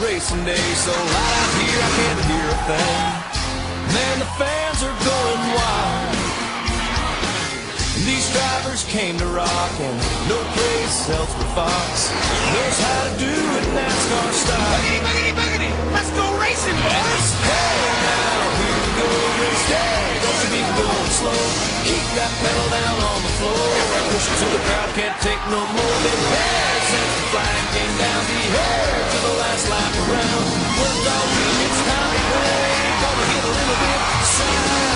racing day, so loud out here I can't hear a thing. Man, the fans are going wild. These drivers came to rock, and no praise sells for Fox. Knows how to do it NASCAR style. Boogity, boogity, boogity, let's go racing, boys! Hey, now, here we go, race day. Don't you be going slow. Keep that pedal down on the floor. Push it till the crowd can't take no more. Been there since the flag came down. Be here to the last lap around. Worked all week, it's time to play. Gonna get a little bit sideways.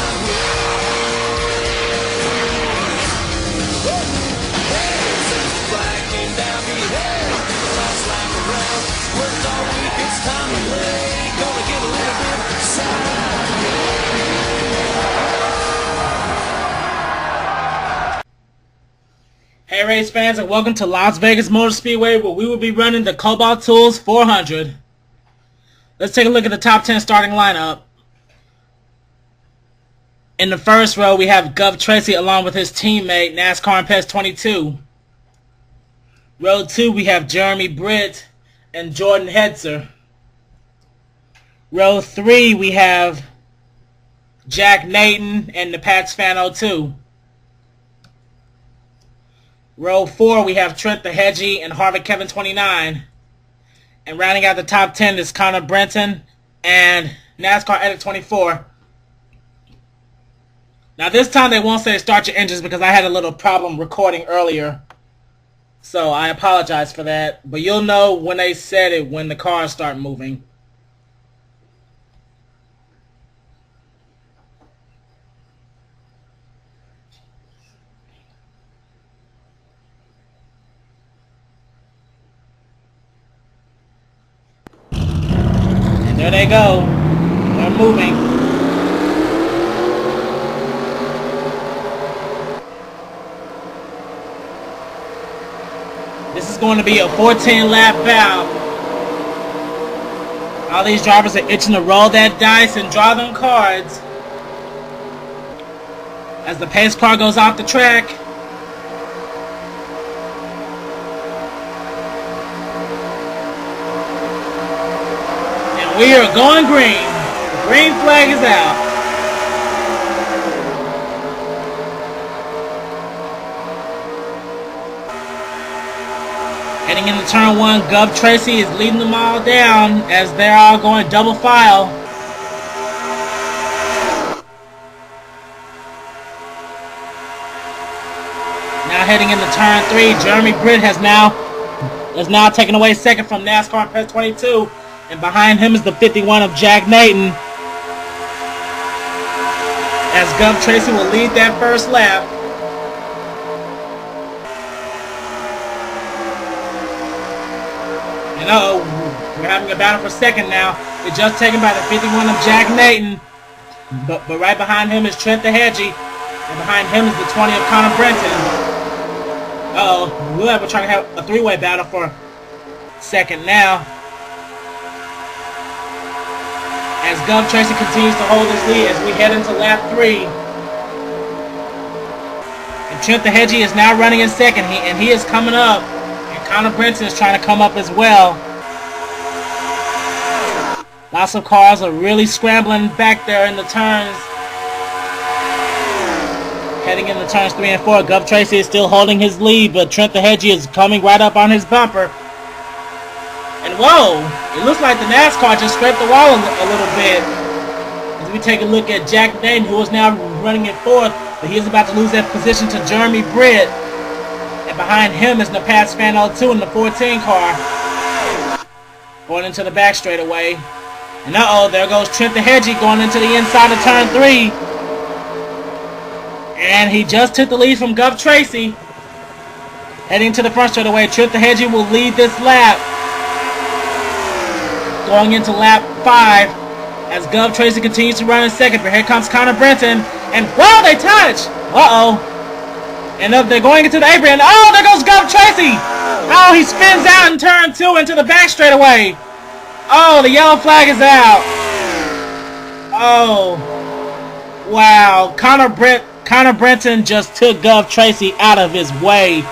Hey race fans, and welcome to Las Vegas Motor Speedway, where we will be running the Kobalt Tools 400. Let's take a look at the top 10 starting lineup. In the first row, we have govtracy along with his teammate NASCAR and PES 22. Row 2, we have Jeremy Britt and Jordan Hetzer. Row 3, we have Jack Nathan and the Pats Fan 02. Row 4, we have Trent the Hedgie and Harvick Kevin 29. And rounding out the top 10 is Connor Brenton and NASCAR Edit 24. Now this time they won't say start your engines because I had a little problem recording earlier. So I apologize for that. But you'll know when they said it when the cars start moving. And there they go. They're moving. This is going to be a 14-lap bout. All these drivers are itching to roll that dice and draw them cards. As the pace car goes off the track. And we are going green. The green flag is out. Heading into turn 1, govtracy is leading them all down as they're all going double file. Now heading into turn 3, Jeremy Britt has now taken away second from NASCAR and PES 22, and behind him is the 51 of Jack Nathan. As govtracy will lead that first lap. And we're having a battle for second now. It's just taken by the 51 of Jack Nathan. But right behind him is Trent the Hedgie. And behind him is the 20 of Connor Brenton. We're trying to have a three-way battle for second now. As govtracy continues to hold his lead as we head into lap 3. And Trent the Hedgie is now running in second. He is coming up. Connor Brenton is trying to come up as well. Lots of cars are really scrambling back there in the turns. Heading into turns 3 and 4, govtracy is still holding his lead, but Trent the Hedgie is coming right up on his bumper. And whoa, it looks like the NASCAR just scraped the wall a little bit. As we take a look at Jack Nathan, who is now running in fourth, but he is about to lose that position to Jeremy Britt. And behind him is the Pats Fan 02 in the 14 car. Going into the back straightaway. And there goes Trent the Hedgie going into the inside of turn 3. And he just took the lead from govtracy. Heading to the front straightaway, Trent the Hedgie will lead this lap. Going into lap 5 as govtracy continues to run in second. But here comes Connor Brenton. And whoa, they touch! And they're going into the apron. Oh, there goes govtracy! Oh, he spins out in turn 2 into the back straightaway. Oh, the yellow flag is out. Oh, wow. Connor Brenton just took govtracy out of his way.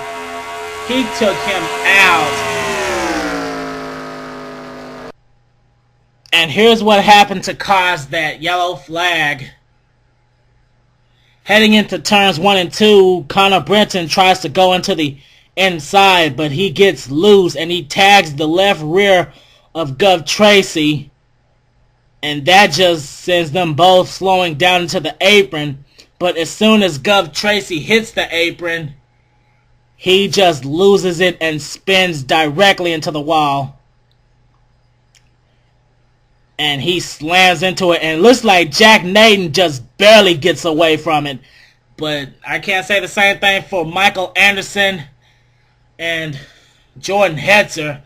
He took him out. And here's what happened to cause that yellow flag. Heading into turns 1 and 2, Connor Brenton tries to go into the inside, but he gets loose and he tags the left rear of govtracy. And that just sends them both slowing down into the apron. But as soon as govtracy hits the apron, he just loses it and spins directly into the wall. And he slams into it, and it looks like Jack Naden just barely gets away from it. But I can't say the same thing for Michael Anderson and Jordan Hetzer,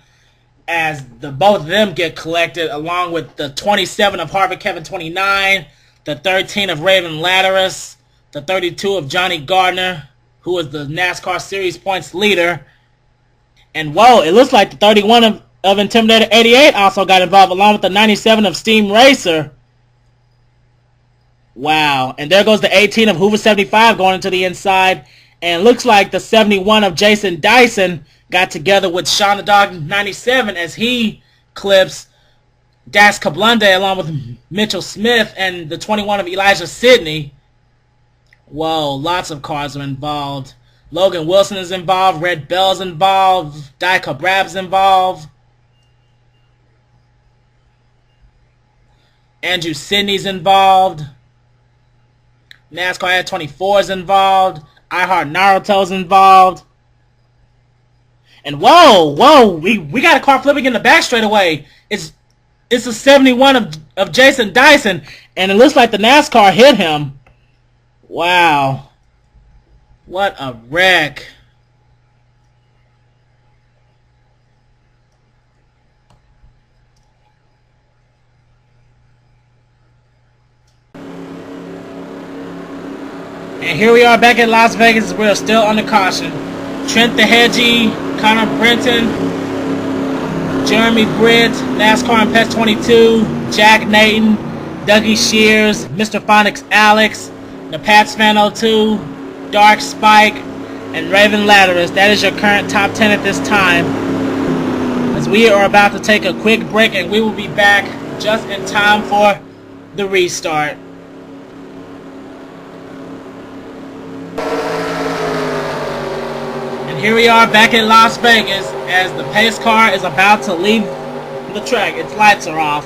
as both of them get collected, along with the 27 of Harvard Kevin 29, the 13 of Raven Latteris, the 32 of Johnny Gardner, who was the NASCAR Series points leader. And whoa, it looks like the 31 of Intimidator 88 also got involved, along with the 97 of Steam Racer. Wow. And there goes the 18 of Hoover 75 going into the inside. And it looks like the 71 of Jason Dyson got together with Sean the Dog 97 as he clips Das Kablunde along with Mitchell Smith and the 21 of Elijah Sidney. Whoa, lots of cars are involved. Logan Wilson is involved. Red Bell's involved. Di Cabrab's involved. Andrew Sidney's involved. NASCAR Ad 24 is involved. I Heart Naruto's involved. And whoa, we got a car flipping in the back straight away. It's a 71 of Jason Dyson, and it looks like the NASCAR hit him. Wow. What a wreck. And here we are back at Las Vegas. We're still under caution. Trent Thehegi, Connor Brenton, Jeremy Britt, NASCAR and PES 22, Jack Naden, Dougie Shears, Mr. Phonics Alex, the Pats Fan 02, DarkSpike, and Raven Latteris. That is your current top 10 at this time. As we are about to take a quick break, and we will be back just in time for the restart. Here we are back in Las Vegas as the pace car is about to leave the track. Its lights are off.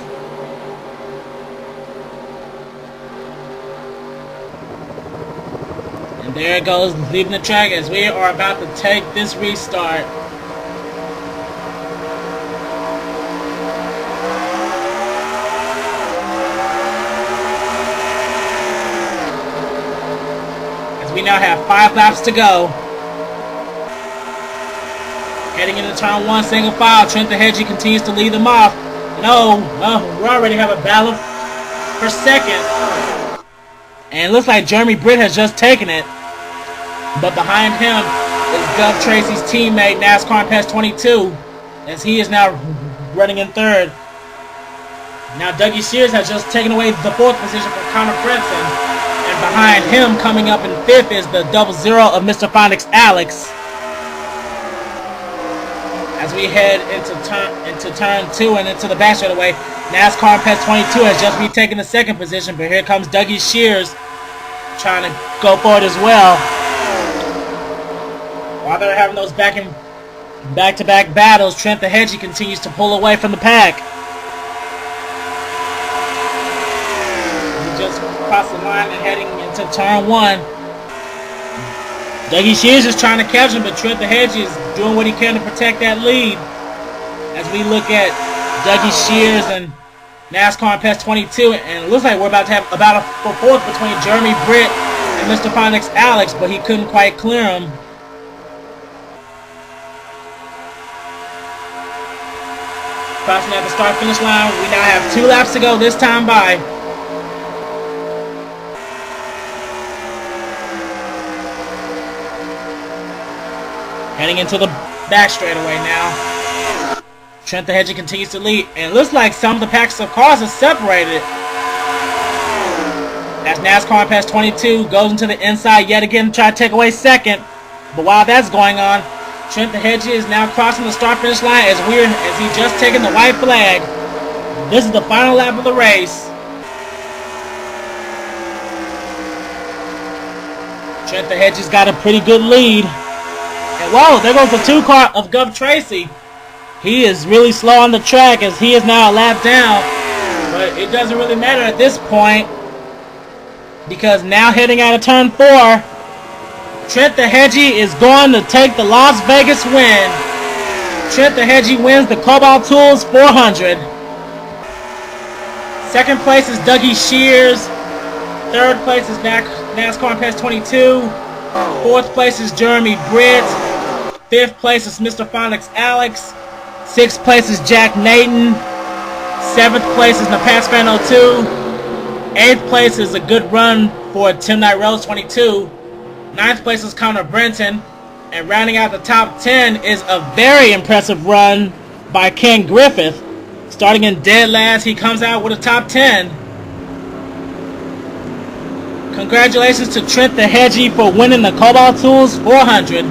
And there it goes, leaving the track as we are about to take this restart. As we now have 5 laps to go. Heading into turn 1, single file. Trent Thehegi continues to lead them off. No, we already have a battle for second. And it looks like Jeremy Britt has just taken it. But behind him is govtracy's teammate, NASCAR and PES 22, as he is now running in third. Now Dougie Shears has just taken away the 4th position from Connor Brenton. And behind him, coming up in 5th, is the 00 of Mr. Phonics Alex. As we head into turn 2 and into the back straightaway, NASCAR and PES 22 has just retaken the 2nd position, but here comes Dougie Shears trying to go for it as well. While they're having those back-to-back battles, Trent Thehegi continues to pull away from the pack. He just crossed the line and heading into turn 1. Dougie Shears is trying to catch him, but Trent Thehegi is doing what he can to protect that lead. As we look at Dougie Shears and NASCAR and PES 22, and it looks like we're about to have about a 4th between Jeremy Britt and Mr. Phonics Alex, but he couldn't quite clear him. Crossing at the start-finish line, we now have 2 laps to go this time by. Heading into the back straightaway now. Trent Thehegi continues to lead. And it looks like some of the packs of cars are separated. As NASCAR and PES 22 goes into the inside yet again to try to take away 2nd. But while that's going on, Trent Thehegi is now crossing the start-finish line as he just taken the white flag. This is the final lap of the race. Trent the Hedges got a pretty good lead. And whoa, there goes the 2 car of GovTracy. He is really slow on the track as he is now a lap down. But it doesn't really matter at this point, because now heading out of turn 4, Trent the Hedgie is going to take the Las Vegas win. Trent the Hedgie wins the Kobalt Tools 400. Second place is Dougie Shears. Third place is NASCAR Pass 22. Fourth place is Jeremy Britt. Fifth place is Mr. Phonics Alex. Sixth place is Jack Nathan. Seventh place is Napasfan 02. Eighth place is a good run for Tim Knight Rose 22. Ninth place is Connor Brenton. And rounding out the top 10 is a very impressive run by Ken Griffith. Starting in dead last, he comes out with a top 10. Congratulations to Trent the Hedgie for winning the Kobalt Tools 400.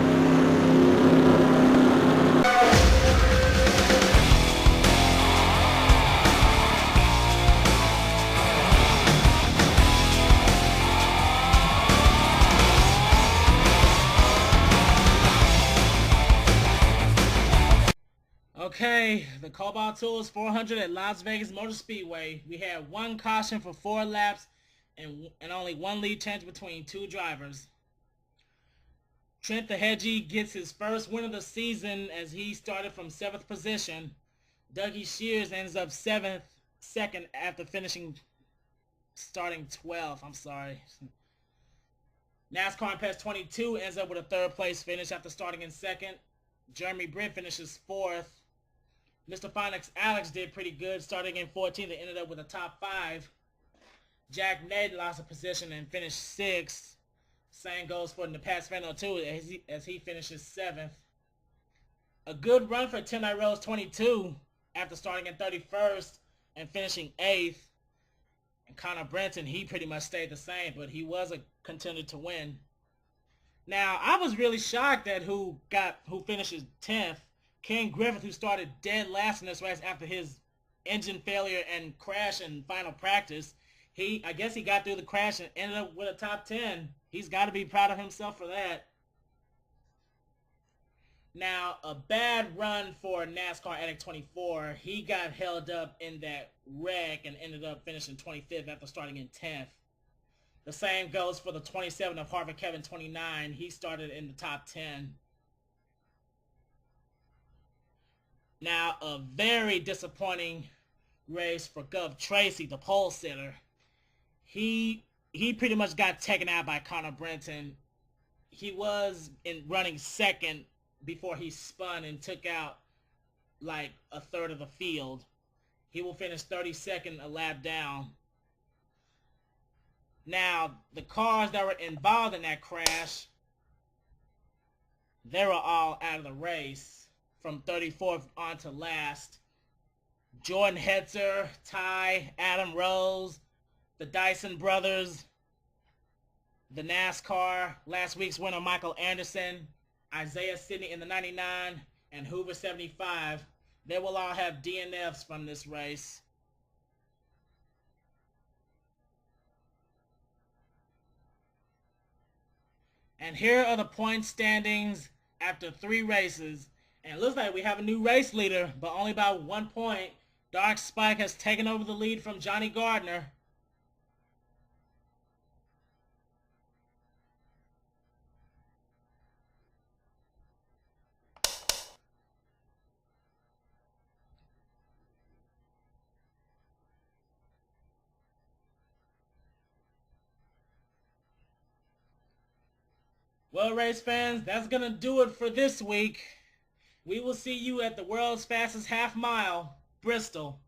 Okay, the Kobalt Tools 400 at Las Vegas Motor Speedway. We had 1 caution for 4 laps and only 1 lead change between 2 drivers. Trent the Hedgie gets his first win of the season as he started from 7th position. Dougie Shears ends up second after starting 12th. I'm sorry. NASCAR Pass 22 ends up with a 3rd place finish after starting in 2nd. Jeremy Britt finishes 4th. Mr. Phonics Alex did pretty good, starting in 14th and ended up with a top 5. Jack Nathan lost a position and finished 6th. Same goes for Napasfan 02 as he finishes 7th. A good run for Tim Knight Rose 22 after starting in 31st and finishing 8th. And Connor Brenton, he pretty much stayed the same, but he was a contender to win. Now, I was really shocked at who finishes 10th. Ken Griffith, who started dead last in this race after his engine failure and crash in final practice. I guess he got through the crash and ended up with a top 10. He's got to be proud of himself for that. Now, a bad run for NASCAR Addict 24. He got held up in that wreck and ended up finishing 25th after starting in 10th. The same goes for the 27 of Harvard Kevin 29. He started in the top 10. Now, a very disappointing race for GovTracy, the pole sitter. He pretty much got taken out by Connor Brenton. He was running 2nd before he spun and took out like a 1/3 of the field. He will finish 32nd, a lap down. Now, the cars that were involved in that crash, they were all out of the race from 34th on to last. Jordan Hetzer, Ty, Adam Rose, the Dyson brothers, the NASCAR, last week's winner Michael Anderson, Isaiah Sidney in the 99, and Hoover 75. They will all have DNFs from this race. And here are the point standings after 3 races. And it looks like we have a new race leader, but only by 1 point. DarkSpike has taken over the lead from Johnny Gardner. Well, race fans, that's going to do it for this week. We will see you at the world's fastest half mile, Bristol.